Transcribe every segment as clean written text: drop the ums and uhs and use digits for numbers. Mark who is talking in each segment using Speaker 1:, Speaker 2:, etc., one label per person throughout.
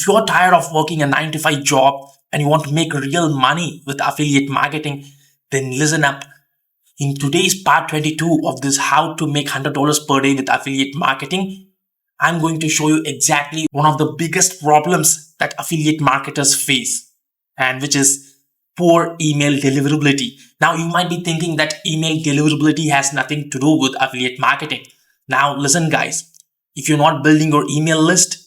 Speaker 1: If you're tired of working a 9-to-5 job and you want to make real money with affiliate marketing, then listen up. In today's part 22 of this how to make $100 per day with affiliate marketing, I'm going to show you exactly one of the biggest problems that affiliate marketers face, and which is poor email deliverability. Now you might be thinking that email deliverability has nothing to do with affiliate marketing. Now listen guys, if you're not building your email list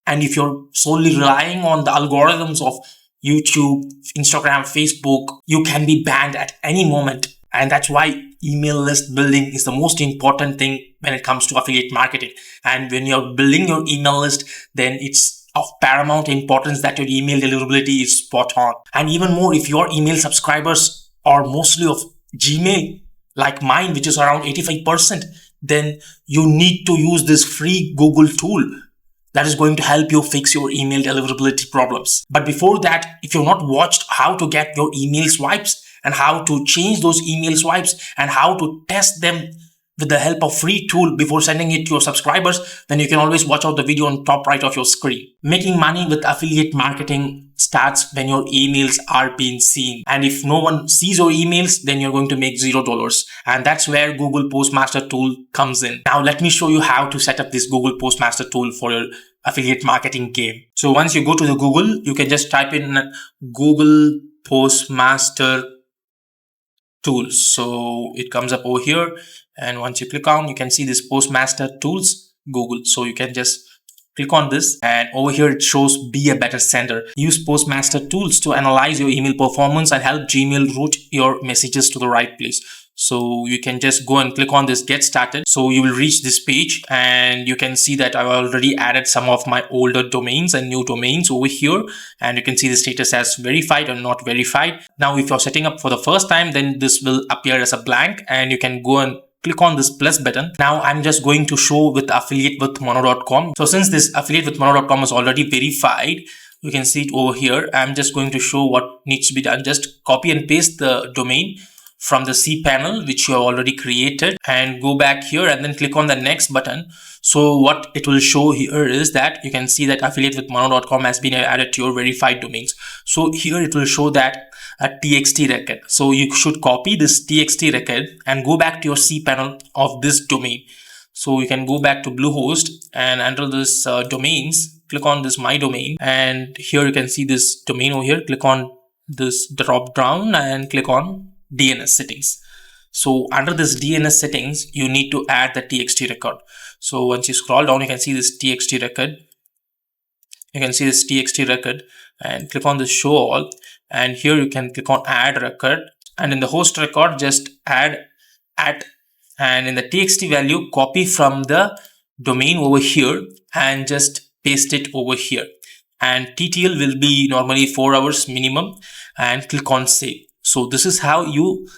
Speaker 1: and if you're solely relying on the algorithms of YouTube, Instagram, Facebook, you can be banned at any moment. And that's why email list building is the most important thing when it comes to affiliate marketing. And when you're building your email list, then it's of paramount importance that your email deliverability is spot on. And even more, if your email subscribers are mostly of Gmail, like mine, which is around 85%, then you need to use this free Google tool that is going to help you fix your email deliverability problems. But before that, if you've not watched how to get your email swipes and how to change those email swipes and how to test them with the help of free tool before sending it to your subscribers, then you can always watch out the video on top right of your screen. Making money with affiliate marketing starts when your emails are being seen. And if no one sees your emails, then you're going to make $0. And that's where Google Postmaster tool comes in. Now let me show you how to set up this Google Postmaster tool for your affiliate marketing game. So once you go to the Google, you can just type in Google Postmaster tools. So it comes up over here, and once you click on, you can see this Postmaster tools Google. So you can just click on this, and over here it shows be a better sender. Use Postmaster tools to analyze your email performance and help Gmail route your messages to the right place. So you can just go and click on this get started. So you will reach this page, and you can see that I've already added some of my older domains and new domains over here, and you can see the status as verified or not verified. Now if you're setting up for the first time, then this will appear as a blank, and you can go and click on this plus button. Now I'm just going to show with affiliatewithmono.com. So since this affiliatewithmono.com is already verified, you can see it over here. I'm just going to show what needs to be done. Just copy and paste the domain from the cPanel which you have already created, and go back here and then click on the next button. So what it will show here is that you can see that affiliatewithmono.com has been added to your verified domains. So here it will show that a txt record. So you should copy this txt record and go back to your cPanel of this domain. So you can go back to Bluehost, and under this domains, click on this my domain, and here you can see this domain over here. Click on this drop down and click on DNS settings. So under this DNS settings, you need to add the txt record. So once you scroll down, you can see this txt record. You can see this txt record, and click on this show all, and here you can click on add record, and in the host record just add at, and in the txt value copy from the domain over here and just paste it over here, and TTL will be normally 4 hours minimum, and click on save. So this is how you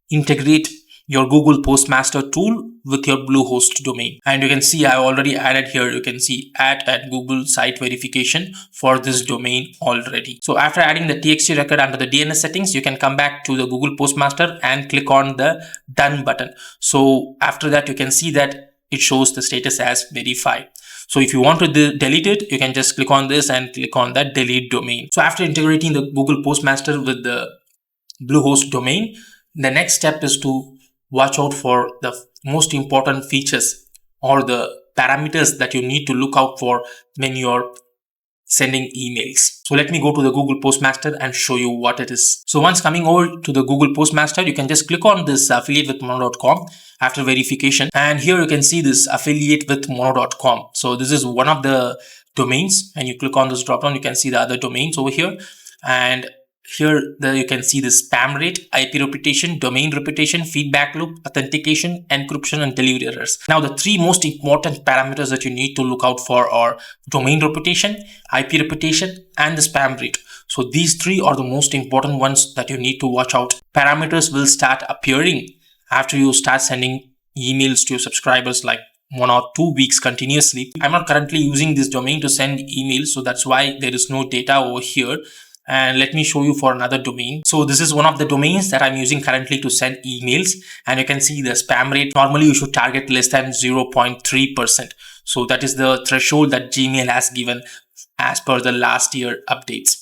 Speaker 1: integrate your Google Postmaster tool with your Bluehost domain. And you can see I already added here, you can see at Google site verification for this domain already. So after adding the txt record under the DNS settings, you can come back to the Google Postmaster and click on the done button. So after that, you can see that it shows the status as verified. So if you want to delete it, you can just click on this and click on that delete domain. So after integrating the Google Postmaster with the Bluehost domain, the next step is to watch out for the most important features or the parameters that you need to look out for when you're sending emails. So let me go to the Google Postmaster and show you what it is. So once coming over to the Google Postmaster, you can just click on this affiliatewithmono.com after verification, and here you can see this affiliatewithmono.com. So this is one of the domains, and you click on this drop down, you can see the other domains over here, and here you can see the spam rate, IP reputation, domain reputation, feedback loop, authentication, encryption, and delivery errors. Now the three most important parameters that you need to look out for are domain reputation, IP reputation, and the spam rate. So these three are the most important ones that you need to watch out. Parameters will start appearing after you start sending emails to your subscribers, like 1 or 2 weeks continuously. I'm not currently using this domain to send emails, so that's why there is no data over here. And let me show you for another domain. So this is one of the domains that I'm using currently to send emails, and you can see the spam rate. Normally you should target less than 0.3%. So that is the threshold that Gmail has given as per the last year updates.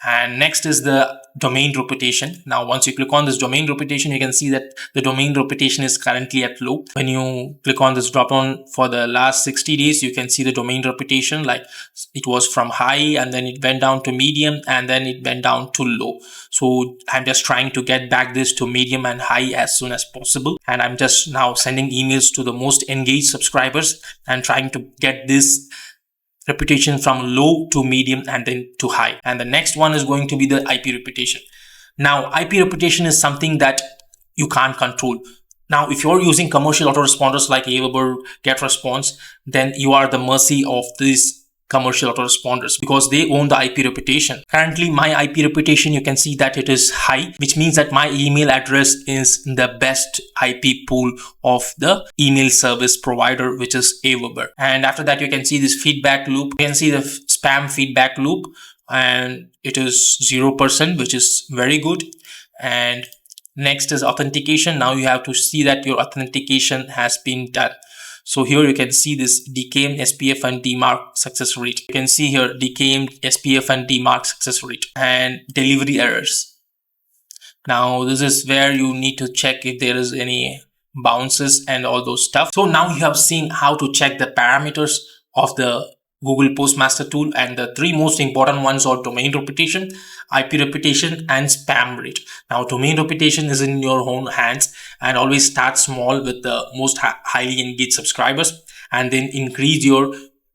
Speaker 1: And next is the domain reputation. Now, once you click on this domain reputation, you can see that the domain reputation is currently at low. When you click on this drop down for the last 60 days, you can see the domain reputation, like it was from high and then it went down to medium and then it went down to low. So I'm just trying to get back this to medium and high as soon as possible. And I'm just now sending emails to the most engaged subscribers and trying to get this reputation from low to medium and then to high. And the next one is going to be the IP reputation. Now, IP reputation is something that you can't control. Now, if you're using commercial autoresponders like AWeber, Getresponse, then you are the mercy of these commercial autoresponders because they own the IP reputation. Currently, my IP reputation, you can see that it is high, which means that my email address is the best IP pool of the email service provider, which is AWeber. And after that, you can see this feedback loop. You can see the spam feedback loop, and it is 0%, which is very good. And next is authentication. Now you have to see that your authentication has been done. So here you can see this DKIM, SPF and DMARC success rate. You can see here DKIM, SPF and DMARC success rate and delivery errors. Now this is where you need to check if there is any bounces and all those stuff. So now you have seen how to check the parameters of the Google Postmaster tool, and the three most important ones are domain reputation, IP reputation, and spam rate. Now, domain reputation is in your own hands, and always start small with the most highly engaged subscribers and then increase your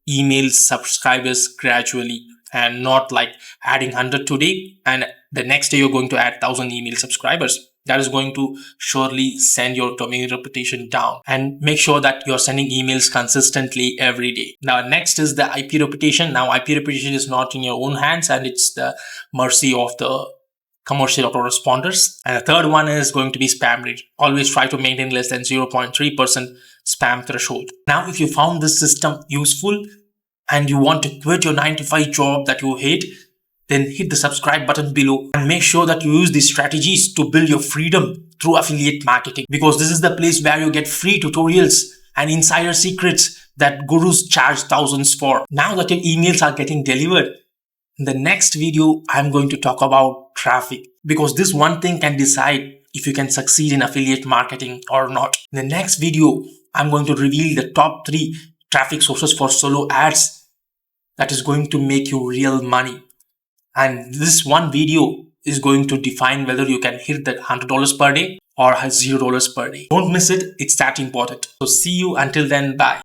Speaker 1: email subscribers gradually, and not like adding 100 today and the next day you're going to add 1000 email subscribers. That is going to surely send your domain reputation down. And make sure that you're sending emails consistently every day. Now, next is the IP reputation. Now, IP reputation is not in your own hands and it's the mercy of the commercial autoresponders. And the third one is going to be spam rate. Always try to maintain less than 0.3% spam threshold. Now, if you found this system useful and you want to quit your 9-to-5 job that you hate, then hit the subscribe button below and make sure that you use these strategies to build your freedom through affiliate marketing, because this is the place where you get free tutorials and insider secrets that gurus charge thousands for. Now that your emails are getting delivered, in the next video, I'm going to talk about traffic, because this one thing can decide if you can succeed in affiliate marketing or not. In the next video, I'm going to reveal the top 3 traffic sources for solo ads that is going to make you real money. And this one video is going to define whether you can hit that $100 per day or $0 per day. Don't miss it. It's that important. So see you until then. Bye.